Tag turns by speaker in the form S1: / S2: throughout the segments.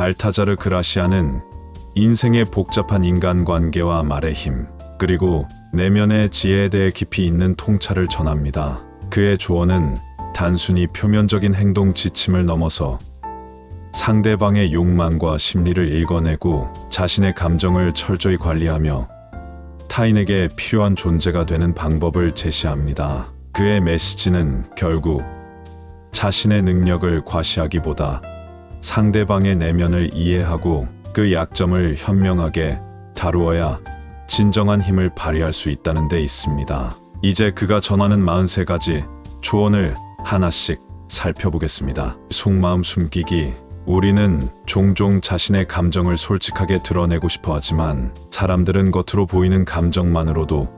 S1: 발타자르 그라시아는 인생의 복잡한 인간관계와 말의 힘, 그리고 내면의 지혜에 대해 깊이 있는 통찰을 전합니다. 그의 조언은 단순히 표면적인 행동 지침을 넘어서 상대방의 욕망과 심리를 읽어내고 자신의 감정을 철저히 관리하며 타인에게 필요한 존재가 되는 방법을 제시합니다. 그의 메시지는 결국 자신의 능력을 과시하기보다 상대방의 내면을 이해하고 그 약점을 현명하게 다루어야 진정한 힘을 발휘할 수 있다는 데 있습니다. 이제 그가 전하는 43가지 조언을 하나씩 살펴보겠습니다. 속마음 숨기기. 우리는 종종 자신의 감정을 솔직하게 드러내고 싶어 하지만 사람들은 겉으로 보이는 감정만으로도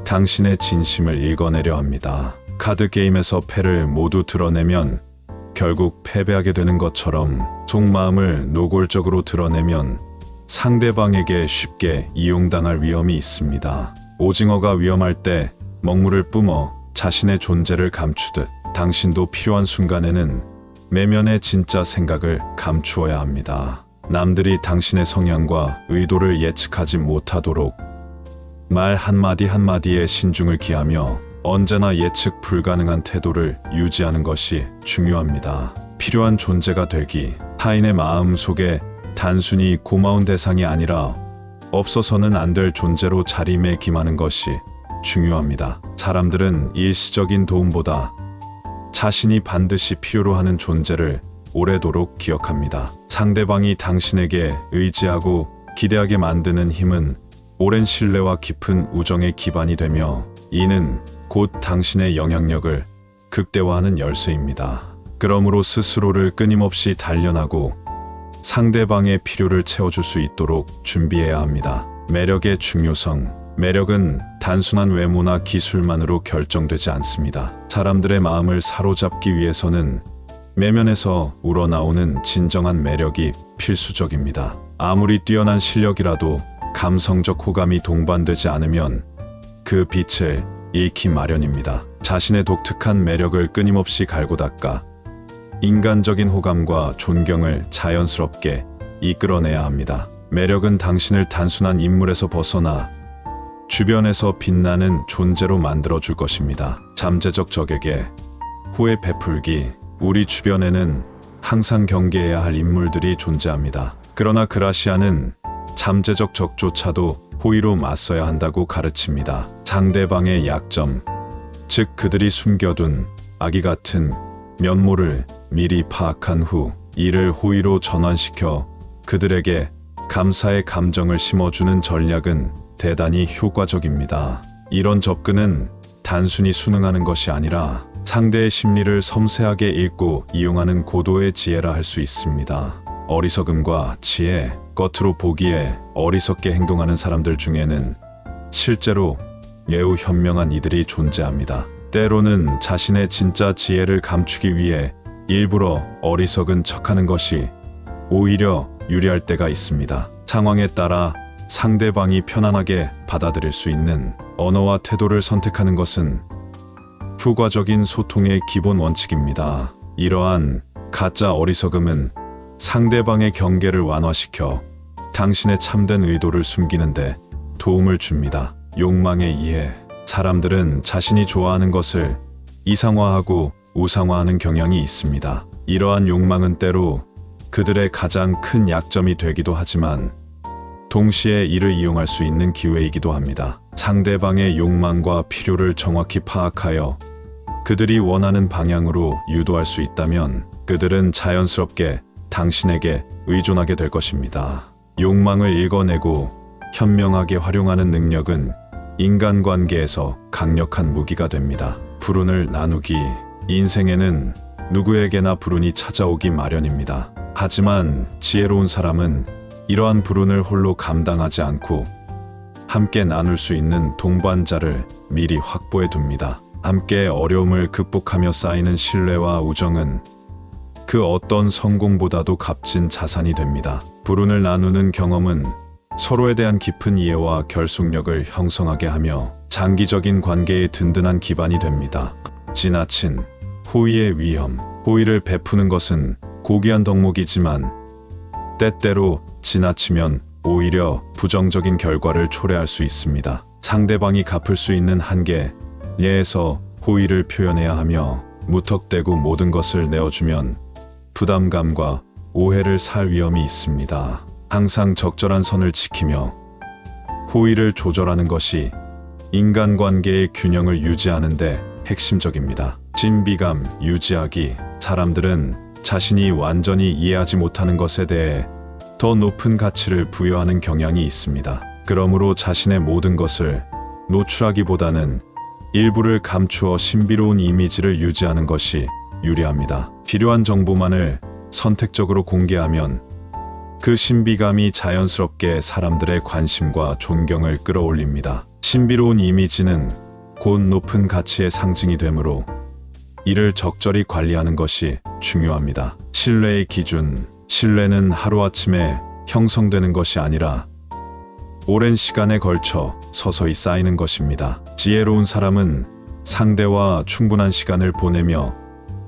S1: 당신의 진심을 읽어내려 합니다. 카드 게임에서 패를 모두 드러내면 결국 패배하게 되는 것처럼 속마음을 노골적으로 드러내면 상대방에게 쉽게 이용당할 위험이 있습니다. 오징어가 위험할 때 먹물을 뿜어 자신의 존재를 감추듯 당신도 필요한 순간에는 내면의 진짜 생각을 감추어야 합니다. 남들이 당신의 성향과 의도를 예측하지 못하도록 말 한마디 한마디에 신중을 기하며 언제나 예측 불가능한 태도를 유지하는 것이 중요합니다. 필요한 존재가 되기. 타인의 마음 속에 단순히 고마운 대상이 아니라 없어서는 안 될 존재로 자리매김하는 것이 중요합니다. 사람들은 일시적인 도움보다 자신이 반드시 필요로 하는 존재를 오래도록 기억합니다. 상대방이 당신에게 의지하고 기대하게 만드는 힘은 오랜 신뢰와 깊은 우정의 기반이 되며 이는 곧 당신의 영향력을 극대화하는 열쇠입니다. 그러므로 스스로를 끊임없이 단련하고 상대방의 필요를 채워줄 수 있도록 준비해야 합니다. 매력의 중요성. 매력은 단순한 외모나 기술만으로 결정되지 않습니다. 사람들의 마음을 사로잡기 위해서는 내면에서 우러나오는 진정한 매력이 필수적입니다. 아무리 뛰어난 실력이라도 감성적 호감이 동반되지 않으면 그 빛을 잃기 마련입니다. 자신의 독특한 매력을 끊임없이 갈고 닦아 인간적인 호감과 존경을 자연스럽게 이끌어내야 합니다. 매력은 당신을 단순한 인물에서 벗어나 주변에서 빛나는 존재로 만들어줄 것입니다. 잠재적 적에게 호의 베풀기. 우리 주변에는 항상 경계해야 할 인물들이 존재합니다. 그러나 그라시아는 잠재적 적조차도 호의로 맞서야 한다고 가르칩니다. 상대방의 약점, 즉 그들이 숨겨둔 아기 같은 면모를 미리 파악한 후 이를 호의로 전환시켜 그들에게 감사의 감정을 심어주는 전략은 대단히 효과적입니다. 이런 접근은 단순히 순응하는 것이 아니라 상대의 심리를 섬세하게 읽고 이용하는 고도의 지혜라 할 수 있습니다. 어리석음과 지혜. 겉으로 보기에 어리석게 행동하는 사람들 중에는 실제로 매우 현명한 이들이 존재합니다. 때로는 자신의 진짜 지혜를 감추기 위해 일부러 어리석은 척하는 것이 오히려 유리할 때가 있습니다. 상황에 따라 상대방이 편안하게 받아들일 수 있는 언어와 태도를 선택하는 것은 효과적인 소통의 기본 원칙입니다. 이러한 가짜 어리석음은 상대방의 경계를 완화시켜 당신의 참된 의도를 숨기는데 도움을 줍니다. 욕망의 이해. 사람들은 자신이 좋아하는 것을 이상화하고 우상화하는 경향이 있습니다. 이러한 욕망은 때로 그들의 가장 큰 약점이 되기도 하지만 동시에 이를 이용할 수 있는 기회이기도 합니다. 상대방의 욕망과 필요를 정확히 파악하여 그들이 원하는 방향으로 유도할 수 있다면 그들은 자연스럽게 당신에게 의존하게 될 것입니다. 욕망을 읽어내고 현명하게 활용하는 능력은 인간관계에서 강력한 무기가 됩니다. 불운을 나누기. 인생에는 누구에게나 불운이 찾아오기 마련입니다. 하지만 지혜로운 사람은 이러한 불운을 홀로 감당하지 않고 함께 나눌 수 있는 동반자를 미리 확보해 둡니다. 함께 어려움을 극복하며 쌓이는 신뢰와 우정은 그 어떤 성공보다도 값진 자산이 됩니다. 불운을 나누는 경험은 서로에 대한 깊은 이해와 결속력을 형성하게 하며 장기적인 관계의 든든한 기반이 됩니다. 지나친 호의의 위험. 호의를 베푸는 것은 고귀한 덕목이지만 때때로 지나치면 오히려 부정적인 결과를 초래할 수 있습니다. 상대방이 갚을 수 있는 한계 내에서 호의를 표현해야 하며 무턱대고 모든 것을 내어주면 부담감과 오해를 살 위험이 있습니다. 항상 적절한 선을 지키며 호의를 조절하는 것이 인간관계의 균형을 유지하는 데 핵심적입니다. 진비감 유지하기. 사람들은 자신이 완전히 이해하지 못하는 것에 대해 더 높은 가치를 부여하는 경향이 있습니다. 그러므로 자신의 모든 것을 노출하기보다는 일부를 감추어 신비로운 이미지를 유지하는 것이 유리합니다. 필요한 정보만을 선택적으로 공개하면 그 신비감이 자연스럽게 사람들의 관심과 존경을 끌어올립니다. 신비로운 이미지는 곧 높은 가치의 상징이 되므로 이를 적절히 관리하는 것이 중요합니다. 신뢰의 기준. 신뢰는 하루아침에 형성되는 것이 아니라 오랜 시간에 걸쳐 서서히 쌓이는 것입니다. 지혜로운 사람은 상대와 충분한 시간을 보내며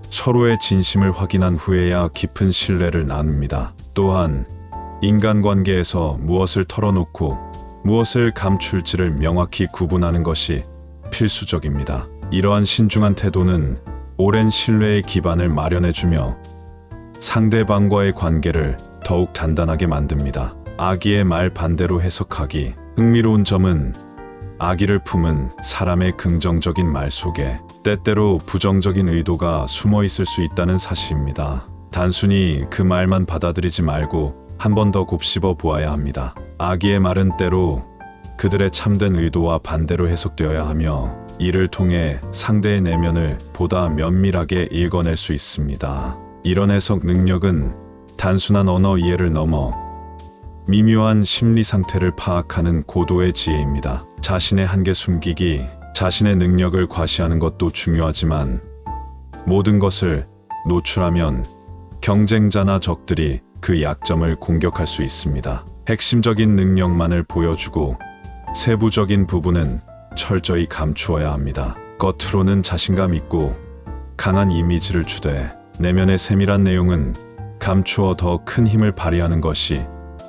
S1: 서로의 진심을 확인한 후에야 깊은 신뢰를 나눕니다. 또한 인간관계에서 무엇을 털어놓고 무엇을 감출지를 명확히 구분하는 것이 필수적입니다. 이러한 신중한 태도는 오랜 신뢰의 기반을 마련해주며 상대방과의 관계를 더욱 단단하게 만듭니다. 아기의 말 반대로 해석하기. 흥미로운 점은 아기를 품은 사람의 긍정적인 말 속에 때때로 부정적인 의도가 숨어 있을 수 있다는 사실입니다. 단순히 그 말만 받아들이지 말고 한 번 더 곱씹어 보아야 합니다. 아기의 말은 때로 그들의 참된 의도와 반대로 해석되어야 하며 이를 통해 상대의 내면을 보다 면밀하게 읽어낼 수 있습니다. 이런 해석 능력은 단순한 언어 이해를 넘어 미묘한 심리 상태를 파악하는 고도의 지혜입니다. 자신의 한계 숨기기. 자신의 능력을 과시하는 것도 중요하지만 모든 것을 노출하면 경쟁자나 적들이 그 약점을 공격할 수 있습니다. 핵심적인 능력만을 보여주고 세부적인 부분은 철저히 감추어야 합니다. 겉으로는 자신감 있고 강한 이미지를 주되 내면의 세밀한 내용은 감추어 더 큰 힘을 발휘하는 것이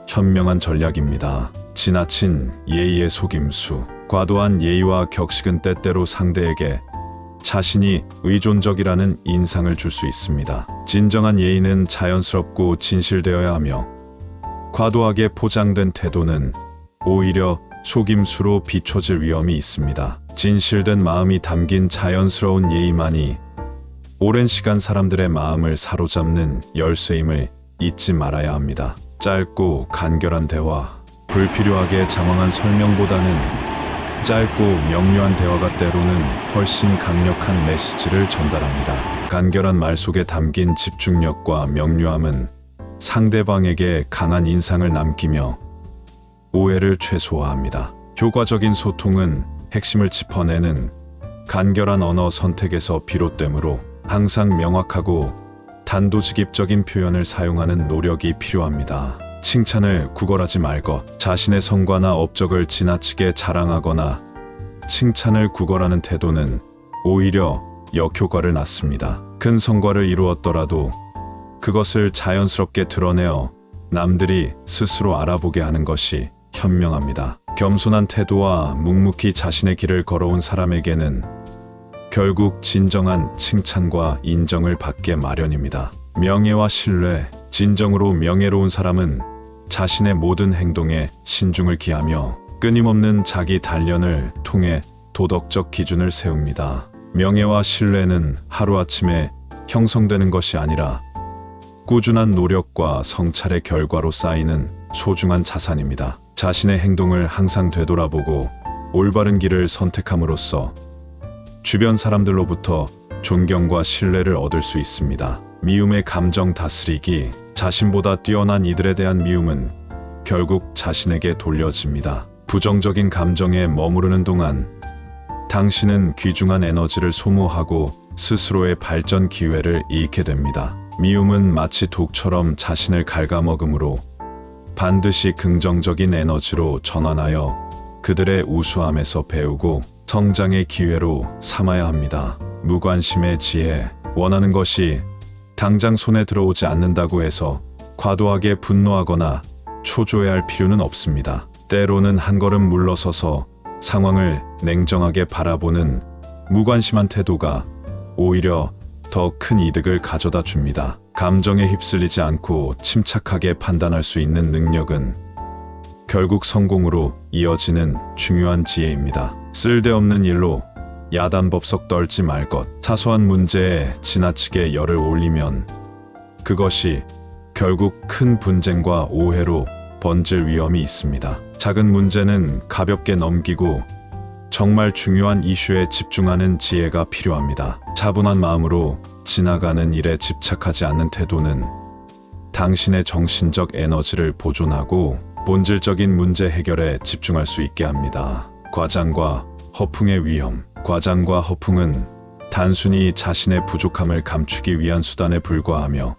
S1: 현명한 전략입니다. 지나친 예의의 속임수. 과도한 예의와 격식은 때때로 상대에게 자신이 의존적이라는 인상을 줄 수 있습니다. 진정한 예의는 자연스럽고 진실되어야 하며 과도하게 포장된 태도는 오히려 속임수로 비춰질 위험이 있습니다. 진실된 마음이 담긴 자연스러운 예의만이 오랜 시간 사람들의 마음을 사로잡는 열쇠임을 잊지 말아야 합니다. 짧고 간결한 대화. 불필요하게 장황한 설명보다는 짧고 명료한 대화가 때로는 훨씬 강력한 메시지를 전달합니다. 간결한 말 속에 담긴 집중력과 명료함은 상대방에게 강한 인상을 남기며 오해를 최소화합니다. 효과적인 소통은 핵심을 짚어내는 간결한 언어 선택에서 비롯되므로 항상 명확하고 단도직입적인 표현을 사용하는 노력이 필요합니다. 칭찬을 구걸하지 말 것. 자신의 성과나 업적을 지나치게 자랑하거나 칭찬을 구걸하는 태도는 오히려 역효과를 낳습니다. 큰 성과를 이루었더라도 그것을 자연스럽게 드러내어 남들이 스스로 알아보게 하는 것이 현명합니다. 겸손한 태도와 묵묵히 자신의 길을 걸어온 사람에게는 결국 진정한 칭찬과 인정을 받게 마련입니다. 명예와 신뢰. 진정으로 명예로운 사람은 자신의 모든 행동에 신중을 기하며 끊임없는 자기 단련을 통해 도덕적 기준을 세웁니다. 명예와 신뢰는 하루아침에 형성되는 것이 아니라 꾸준한 노력과 성찰의 결과로 쌓이는 소중한 자산입니다. 자신의 행동을 항상 되돌아보고 올바른 길을 선택함으로써 주변 사람들로부터 존경과 신뢰를 얻을 수 있습니다. 미움의 감정 다스리기. 자신보다 뛰어난 이들에 대한 미움은 결국 자신에게 돌려집니다. 부정적인 감정에 머무르는 동안 당신은 귀중한 에너지를 소모하고 스스로의 발전 기회를 잃게 됩니다. 미움은 마치 독처럼 자신을 갉아먹으므로 반드시 긍정적인 에너지로 전환하여 그들의 우수함에서 배우고 성장의 기회로 삼아야 합니다. 무관심의 지혜. 원하는 것이 당장 손에 들어오지 않는다고 해서 과도하게 분노하거나 초조해할 필요는 없습니다. 때로는 한 걸음 물러서서 상황을 냉정하게 바라보는 무관심한 태도가 오히려 더 큰 이득을 가져다 줍니다. 감정에 휩쓸리지 않고 침착하게 판단할 수 있는 능력은 결국 성공으로 이어지는 중요한 지혜입니다. 쓸데없는 일로 야단법석 떨지 말 것. 사소한 문제에 지나치게 열을 올리면 그것이 결국 큰 분쟁과 오해로 번질 위험이 있습니다. 작은 문제는 가볍게 넘기고 정말 중요한 이슈에 집중하는 지혜가 필요합니다. 차분한 마음으로 지나가는 일에 집착하지 않는 태도는 당신의 정신적 에너지를 보존하고 본질적인 문제 해결에 집중할 수 있게 합니다. 과장과 허풍의 위험. 과장과 허풍은 단순히 자신의 부족함을 감추기 위한 수단에 불과하며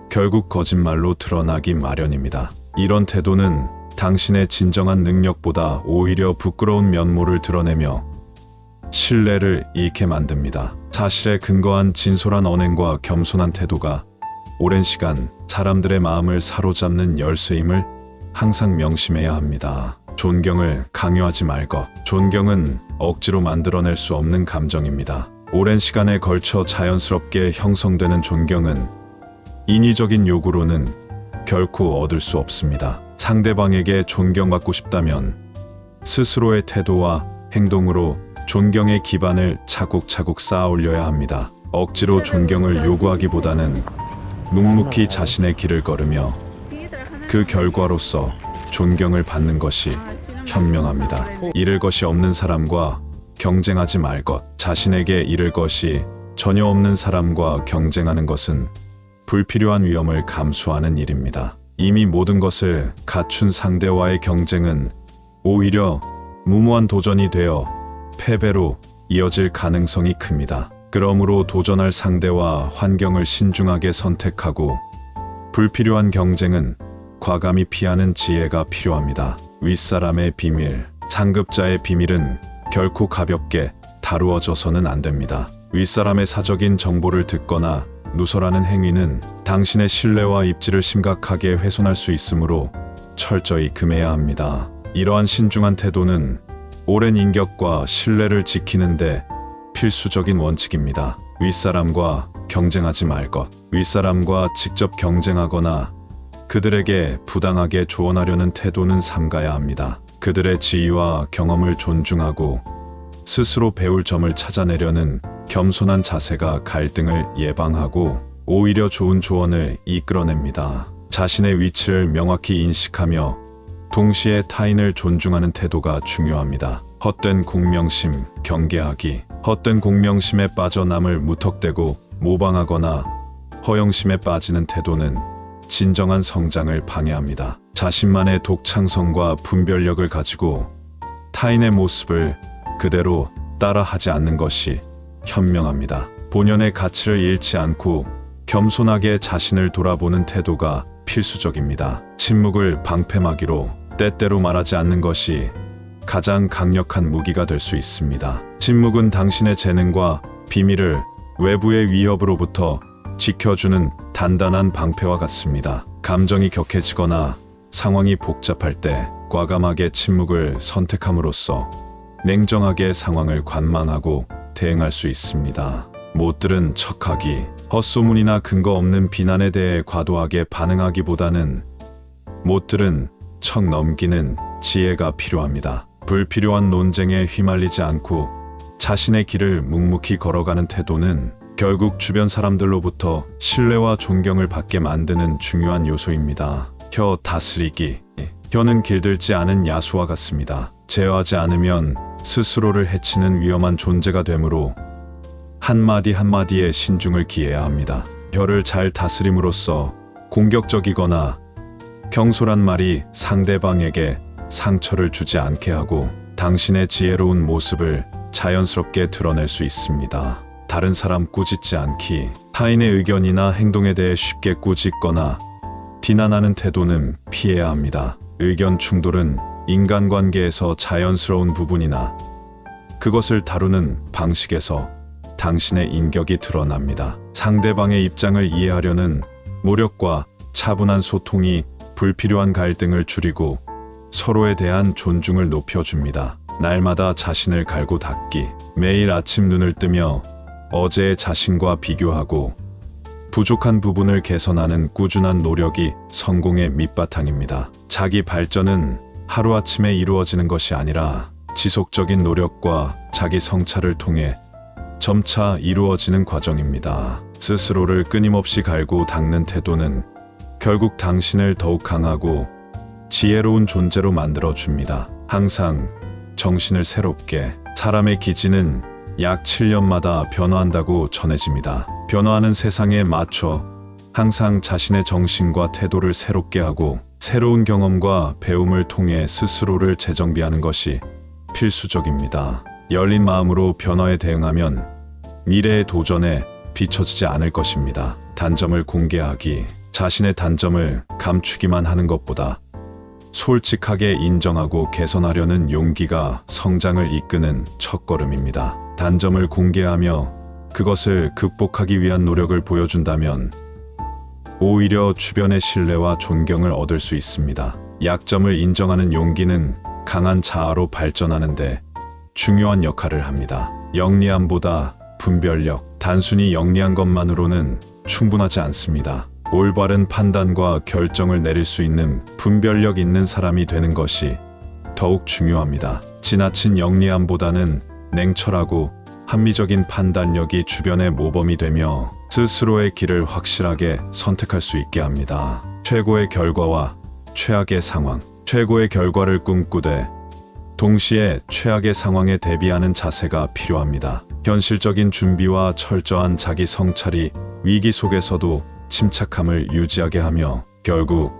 S1: 결국 거짓말로 드러나기 마련입니다. 이런 태도는 당신의 진정한 능력보다 오히려 부끄러운 면모를 드러내며 신뢰를 잃게 만듭니다. 사실에 근거한 진솔한 언행과 겸손한 태도가 오랜 시간 사람들의 마음을 사로잡는 열쇠임을 항상 명심해야 합니다. 존경을 강요하지 말 것. 존경은 억지로 만들어낼 수 없는 감정입니다. 오랜 시간에 걸쳐 자연스럽게 형성되는 존경은 인위적인 요구로는 결코 얻을 수 없습니다. 상대방에게 존경받고 싶다면 스스로의 태도와 행동으로 존경의 기반을 차곡차곡 쌓아 올려야 합니다. 억지로 존경을 요구하기보다는 묵묵히 자신의 길을 걸으며 그 결과로서 존경을 받는 것이 현명합니다. 잃을 것이 없는 사람과 경쟁하지 말 것. 자신에게 잃을 것이 전혀 없는 사람과 경쟁하는 것은 불필요한 위험을 감수하는 일입니다. 이미 모든 것을 갖춘 상대와의 경쟁은 오히려 무모한 도전이 되어 패배로 이어질 가능성이 큽니다. 그러므로 도전할 상대와 환경을 신중하게 선택하고 불필요한 경쟁은 과감히 피하는 지혜가 필요합니다. 윗사람의 비밀. 상급자의 비밀은 결코 가볍게 다루어져서는 안 됩니다. 윗사람의 사적인 정보를 듣거나 누설하는 행위는 당신의 신뢰와 입지를 심각하게 훼손할 수 있으므로 철저히 금해야 합니다. 이러한 신중한 태도는 오랜 인격과 신뢰를 지키는데 필수적인 원칙입니다. 윗사람과 경쟁하지 말 것. 윗사람과 직접 경쟁하거나 그들에게 부당하게 조언하려는 태도는 삼가야 합니다. 그들의 지위와 경험을 존중하고 스스로 배울 점을 찾아내려는 겸손한 자세가 갈등을 예방하고 오히려 좋은 조언을 이끌어냅니다. 자신의 위치를 명확히 인식하며 동시에 타인을 존중하는 태도가 중요합니다. 헛된 공명심, 경계하기. 헛된 공명심에 빠져 남을 무턱대고 모방하거나 허영심에 빠지는 태도는 진정한 성장을 방해합니다. 자신만의 독창성과 분별력을 가지고 타인의 모습을 그대로 따라하지 않는 것이 현명합니다. 본연의 가치를 잃지 않고 겸손하게 자신을 돌아보는 태도가 필수적입니다. 침묵을 방패막이로 때때로 말하지 않는 것이 가장 강력한 무기가 될 수 있습니다. 침묵은 당신의 재능과 비밀을 외부의 위협으로부터 지켜주는 단단한 방패와 같습니다. 감정이 격해지거나 상황이 복잡할 때 과감하게 침묵을 선택함으로써 냉정하게 상황을 관망하고 대응할 수 있습니다. 못 들은 척하기. 헛소문이나 근거 없는 비난에 대해 과도하게 반응하기보다는 못 들은 척 넘기는 지혜가 필요합니다. 불필요한 논쟁에 휘말리지 않고 자신의 길을 묵묵히 걸어가는 태도는 결국 주변 사람들로부터 신뢰와 존경을 받게 만드는 중요한 요소입니다. 혀 다스리기. 혀는 길들지 않은 야수와 같습니다. 제어하지 않으면 스스로를 해치는 위험한 존재가 되므로 한마디 한마디에 신중을 기해야 합니다. 혀를 잘 다스림으로써 공격적이거나 경솔한 말이 상대방에게 상처를 주지 않게 하고 당신의 지혜로운 모습을 자연스럽게 드러낼 수 있습니다. 다른 사람 꾸짖지 않기. 타인의 의견이나 행동에 대해 쉽게 꾸짖거나 비난하는 태도는 피해야 합니다. 의견 충돌은 인간관계에서 자연스러운 부분이나 그것을 다루는 방식에서 당신의 인격이 드러납니다. 상대방의 입장을 이해하려는 노력과 차분한 소통이 불필요한 갈등을 줄이고 서로에 대한 존중을 높여줍니다. 날마다 자신을 갈고 닦기. 매일 아침 눈을 뜨며 어제의 자신과 비교하고 부족한 부분을 개선하는 꾸준한 노력이 성공의 밑바탕입니다. 자기 발전은 하루아침에 이루어지는 것이 아니라 지속적인 노력과 자기 성찰을 통해 점차 이루어지는 과정입니다. 스스로를 끊임없이 갈고 닦는 태도는 결국 당신을 더욱 강하고 지혜로운 존재로 만들어줍니다. 항상 정신을 새롭게. 사람의 기질은 약 7년마다 변화한다고 전해집니다. 변화하는 세상에 맞춰 항상 자신의 정신과 태도를 새롭게 하고 새로운 경험과 배움을 통해 스스로를 재정비하는 것이 필수적입니다. 열린 마음으로 변화에 대응하면 미래의 도전에 비춰지지 않을 것입니다. 단점을 공개하기. 자신의 단점을 감추기만 하는 것보다 솔직하게 인정하고 개선하려는 용기가 성장을 이끄는 첫걸음입니다. 단점을 공개하며 그것을 극복하기 위한 노력을 보여준다면 오히려 주변의 신뢰와 존경을 얻을 수 있습니다. 약점을 인정하는 용기는 강한 자아로 발전하는데 중요한 역할을 합니다. 영리함보다 분별력. 단순히 영리한 것만으로는 충분하지 않습니다. 올바른 판단과 결정을 내릴 수 있는 분별력 있는 사람이 되는 것이 더욱 중요합니다. 지나친 영리함보다는 냉철하고 합리적인 판단력이 주변의 모범이 되며 스스로의 길을 확실하게 선택할 수 있게 합니다. 최고의 결과와 최악의 상황. 최고의 결과를 꿈꾸되 동시에 최악의 상황에 대비하는 자세가 필요합니다. 현실적인 준비와 철저한 자기 성찰이 위기 속에서도 침착함을 유지하게 하며 결국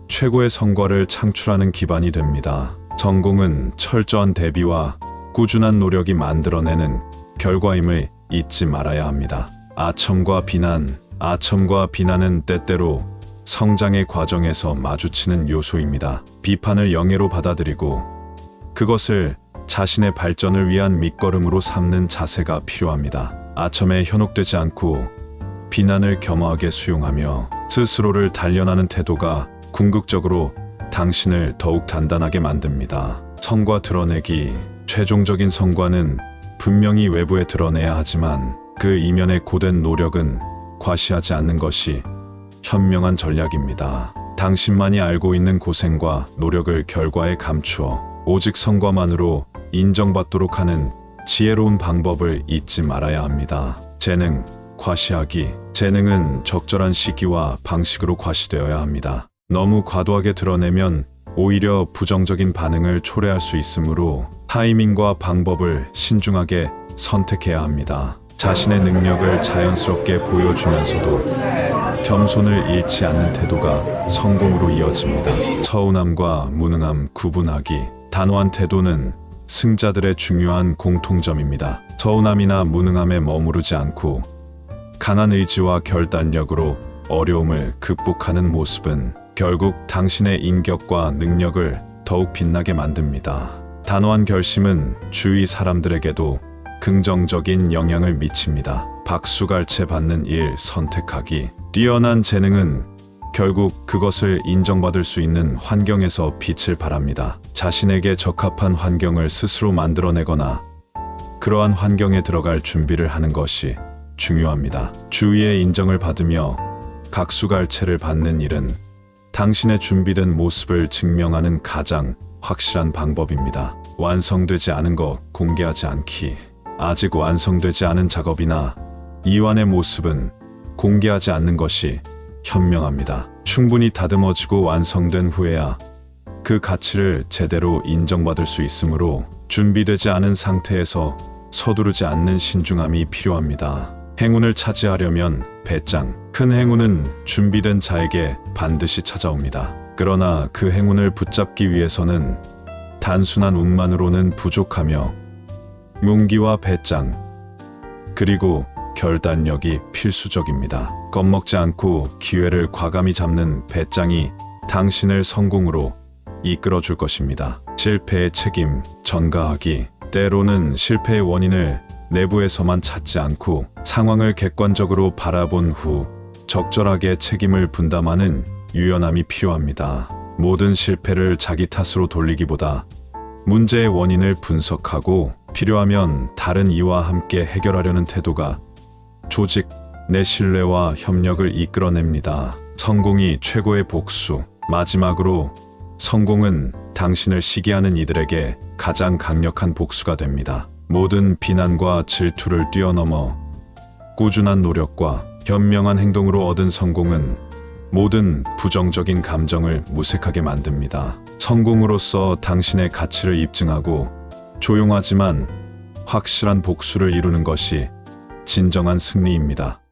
S1: 최고의 성과를 창출하는 기반이 됩니다. 성공은 철저한 대비와 꾸준한 노력이 만들어내는 결과임을 잊지 말아야 합니다. 아첨과 비난. 아첨과 비난은 때때로 성장의 과정에서 마주치는 요소입니다. 비판을 영예로 받아들이고 그것을 자신의 발전을 위한 밑거름으로 삼는 자세가 필요합니다. 아첨에 현혹되지 않고 비난을 겸허하게 수용하며 스스로를 단련하는 태도가 궁극적으로 당신을 더욱 단단하게 만듭니다. 성과 드러내기. 최종적인 성과는 분명히 외부에 드러내야 하지만 그 이면의 고된 노력은 과시하지 않는 것이 현명한 전략입니다. 당신만이 알고 있는 고생과 노력을 결과에 감추어 오직 성과만으로 인정받도록 하는 지혜로운 방법을 잊지 말아야 합니다. 재능. 과시하기. 재능은 적절한 시기와 방식으로 과시되어야 합니다. 너무 과도하게 드러내면 오히려 부정적인 반응을 초래할 수 있으므로 타이밍과 방법을 신중하게 선택해야 합니다. 자신의 능력을 자연스럽게 보여주면서도 겸손을 잃지 않는 태도가 성공으로 이어집니다. 서운함과 무능함 구분하기. 단호한 태도는 승자들의 중요한 공통점입니다. 서운함이나 무능함에 머무르지 않고 강한 의지와 결단력으로 어려움을 극복하는 모습은 결국 당신의 인격과 능력을 더욱 빛나게 만듭니다. 단호한 결심은 주위 사람들에게도 긍정적인 영향을 미칩니다. 박수갈채 받는 일 선택하기. 뛰어난 재능은 결국 그것을 인정받을 수 있는 환경에서 빛을 발합니다. 자신에게 적합한 환경을 스스로 만들어내거나 그러한 환경에 들어갈 준비를 하는 것이 중요합니다. 주위의 인정을 받으며 각수갈채를 받는 일은 당신의 준비된 모습을 증명하는 가장 확실한 방법입니다. 완성되지 않은 것 공개하지 않기. 아직 완성되지 않은 작업이나 이완의 모습은 공개하지 않는 것이 현명합니다. 충분히 다듬어지고 완성된 후에야 그 가치를 제대로 인정받을 수 있으므로 준비되지 않은 상태에서 서두르지 않는 신중함이 필요합니다. 행운을 차지하려면 배짱. 큰 행운은 준비된 자에게 반드시 찾아옵니다. 그러나 그 행운을 붙잡기 위해서는 단순한 운만으로는 부족하며 용기와 배짱 그리고 결단력이 필수적입니다. 겁먹지 않고 기회를 과감히 잡는 배짱이 당신을 성공으로 이끌어줄 것입니다. 실패의 책임 전가하기. 때로는 실패의 원인을 내부에서만 찾지 않고 상황을 객관적으로 바라본 후 적절하게 책임을 분담하는 유연함이 필요합니다. 모든 실패를 자기 탓으로 돌리기보다 문제의 원인을 분석하고 필요하면 다른 이와 함께 해결하려는 태도가 조직 내 신뢰와 협력을 이끌어냅니다. 성공이 최고의 복수. 마지막으로 성공은 당신을 시기하는 이들에게 가장 강력한 복수가 됩니다. 모든 비난과 질투를 뛰어넘어 꾸준한 노력과 현명한 행동으로 얻은 성공은 모든 부정적인 감정을 무색하게 만듭니다. 성공으로서 당신의 가치를 입증하고 조용하지만 확실한 복수를 이루는 것이 진정한 승리입니다.